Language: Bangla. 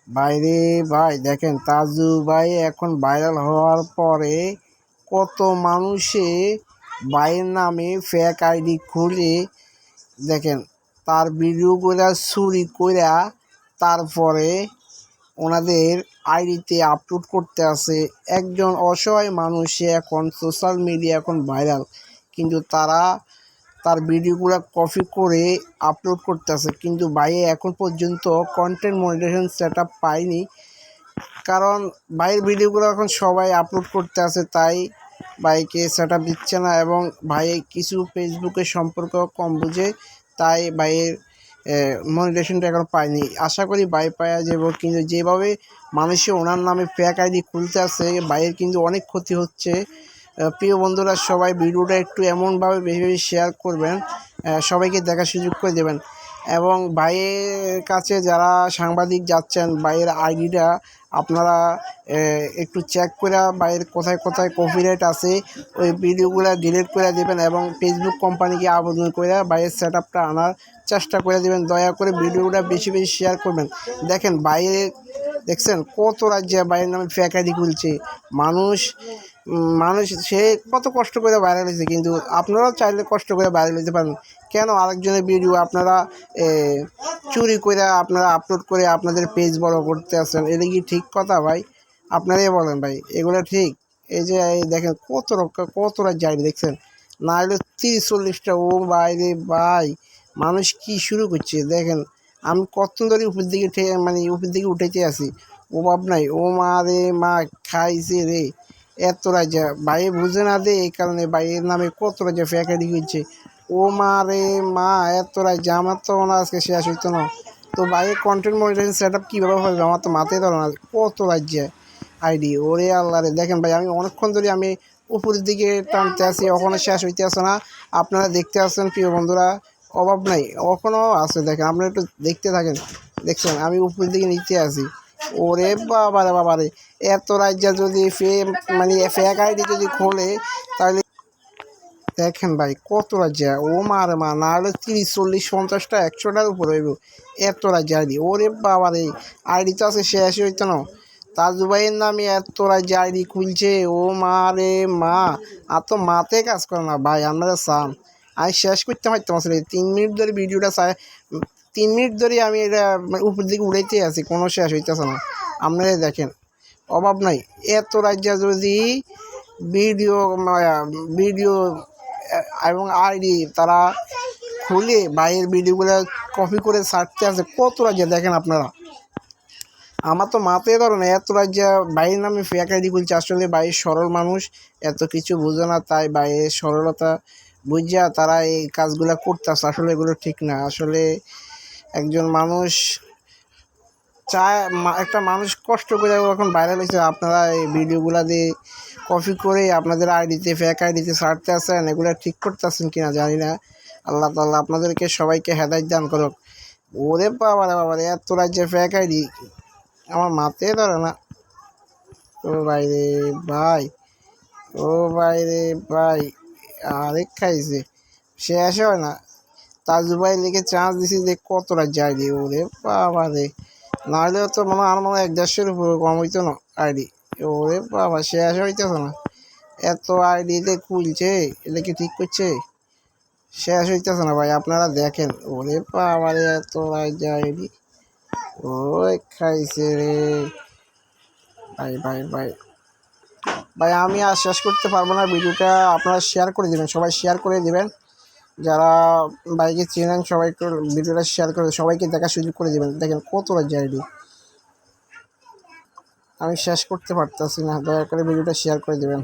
বাইরে ভাই দেখেন তাজু ভাই এখন ভাইরাল হওয়ার পরে কত মানুষে ভাইয়ের নামে ফেক আইডি খুলে দেখেন তার ভিডিওগুলা চুরি কইরা তারপরে ওনাদের আইডিতে আপলোড করতে আছে। একজন অসহায় মানুষে এখন সোশ্যাল মিডিয়া এখন ভাইরাল, কিন্তু তার ভিডিওগুলো কপি করে আপলোড করতেছে, কিন্তু ভাইয়ে এখন পর্যন্ত কন্টেন্ট মনিটাইজেশন সেটআপ পায়নি। কারণ ভাইয়ের ভিডিওগুলো এখন সবাই আপলোড করতে আছে, তাই ভাইকে সেটআপ দিচ্ছে না। এবং ভাই কিছু ফেসবুকে সম্পর্ক কম বুঝে, তাই ভাইয়ের মনিটাইজেশনটা এখন পায়নি। আশা করি ভাই পাওয়া যাব, কিন্তু যেভাবে মানুষে ওনার নামে ফেক আইডি খুলতে আছে ভাইয়ের কিন্তু অনেক ক্ষতি হচ্ছে। প্রিয় বন্ধুরা, সবাই ভিডিওটা একটু এমনভাবে বেশি বেশি শেয়ার করবেন, সবাইকে দেখার সুযোগ করে দেবেন। এবং ভাইয়ের কাছে যারা সাংবাদিক যাচ্ছেন, ভাইয়ের আইডিটা আপনারা একটু চেক করে ভাইয়ের কোথায় কোথায় কপিরাইট আছে ওই ভিডিওগুলো ডিলিট করে দেবেন, এবং ফেসবুক কোম্পানিকে আবেদন করে ভাইয়ের সেটআপটা আনার চেষ্টা করে দেবেন। দয়া করে ভিডিওটা বেশি বেশি শেয়ার করবেন। দেখেন বাইরে দেখছেন কত রাজ্যে বাইরের নামে ফেক আইডি খুলছে মানুষ। সে কত কষ্ট করে ভাইরাল হয়েছে, কিন্তু আপনারাও চাইলে কষ্ট করে ভাইরাল হতে পারেন। কেন আরেকজনের ভিডিও আপনারা চুরি করে আপনারা আপলোড করে আপনাদের পেজ বড় করতে আসেন? এটা কি ঠিক কথা ভাই? আপনারাই বলেন ভাই, এগুলো ঠিক? এই যে দেখেন কত রাজ্যে আইডি দেখছেন, না হলে 30-40টা। ও বাইরে ভাই, মানুষ কি শুরু করছে দেখেন। আমি কতক্ষণ ধরে উপর দিকে উপর দিকে উঠেতে আসি, ও ভাব নাই। ও মা রে মা, খাইছে রে এত রাজা। ভাই বুঝে না দে, এই কারণে ভাইয়ের নামে কত রাজা ফেক আইডি করছে। ও মা রে মা, এত রাজা। আমার তো মনে আজকে শেষ হইতো না। তো ভাইয়ের কন্টেন্ট মনিটাইজেশন সেট আপ কীভাবে হবে আমার তো মাথায় ধরে না। কত রাজ্যে আইডি, ওরে আল্লাহ রে। দেখেন ভাই, আমি অনেকক্ষণ ধরে আমি উপরের দিকে টানতে আসি, ওখানে শেষ হইতে আসে না। আপনারা দেখতে আসছেন প্রিয় বন্ধুরা, অভাব নাই, এখনও আছে। দেখেন আপনারা একটু দেখতে থাকেন। দেখছেন আমি উপরের দিকে নিতে আসি। ওরে বাবারে বাবারে, এত রাজ্যা যদি ফেক আইডি যদি খোলে, তাহলে দেখেন ভাই কত রাজ্যা। ও মারে মা, না হলে 30-40-50টা 100টার উপর হইব। এত রাজ্যা আইডি, ওরে বাবারে। আইডি তো আছে শেষ হইতো না। তাজু ভাইয়ের নামে এত রাজ্যা আইডি খুলছে। ও মা রে মা, আর তো মাথায় কাজ করে না ভাই। আপনারা চান আমি শেষ করতে পারতাম আসলে। 3 মিনিট ধরে ভিডিওটা 3 মিনিট ধরে আমি এটা উপর দিকে উড়াইতে আছি, কোনো শেষ হইতেছে না। আপনারা দেখেন, অভাব নাই। এত রাজ্যা যদি ভিডিও ভিডিও এবং আইডি তারা খুলে ভাইয়ের ভিডিওগুলো কপি করে ছাড়তে আছে, কত রাজ্যে দেখেন আপনারা। আমার তো মাথায় ধরে না, এত রাজ্যে ভাইয়ের নামে ফেক আইডি খুলছে। আসলে ভাইয়ের সরল মানুষ, এত কিছু বোঝে না, তাই ভাইয়ের সরলতা বুঝা তারা এই কাজগুলো করতেছে। আসলে এগুলো ঠিক না। আসলে একজন মানুষ চায়, একটা মানুষ কষ্ট করে এখন ভাইরাল হয়েছে, আপনারা এই ভিডিওগুলো দিয়ে কপি করে আপনাদের আইডিতে ফেক আইডিতে ছাড়তে আসেন। এগুলো ঠিক করতেছেন কিনা জানি না। আল্লাহ তাআলা আপনাদেরকে সবাইকে হেদায়েত দান করুক। ওরে বাবারে বাবারে, এত রাজ্যে ফেক আইডি, আমার মাথায় ধরে না। ও ভাই রে ভাই, ও ভাই রে ভাই, আরেক খাইছে, শেষ হয় না। তাজু ভাই লিখে চান্স দিছি যে কত রাজ্যে আইডি, ওরে বাবারে। নাহলে তো আর মনে হয় 1-1.5-এর উপরে কম হইতো না আইডি। ওরে বাবা, শেষ হইতেছে না। এত আইডিতে খুলছে, এটা কি ঠিক করছে? শেষ হইতেছে না ভাই, আপনারা দেখেন। ওরে বাবা রে, এত আইডি, ওই খাইছে রে ভাই ভাই ভাই ভাই। আমি আর শেষ করতে পারবো না ভিডিওটা। আপনারা শেয়ার করে দেবেন, সবাই শেয়ার করে দেবেন। যারা বাইকে চেনেন সবাই একটু ভিডিওটা শেয়ার করে সবাইকে দেখার সুযোগ করে দেবেন। দেখেন কত রাজ্যে আইডি, আমি শেষ করতে পারতেছি না। দয়া করে ভিডিওটা শেয়ার করে দেবেন।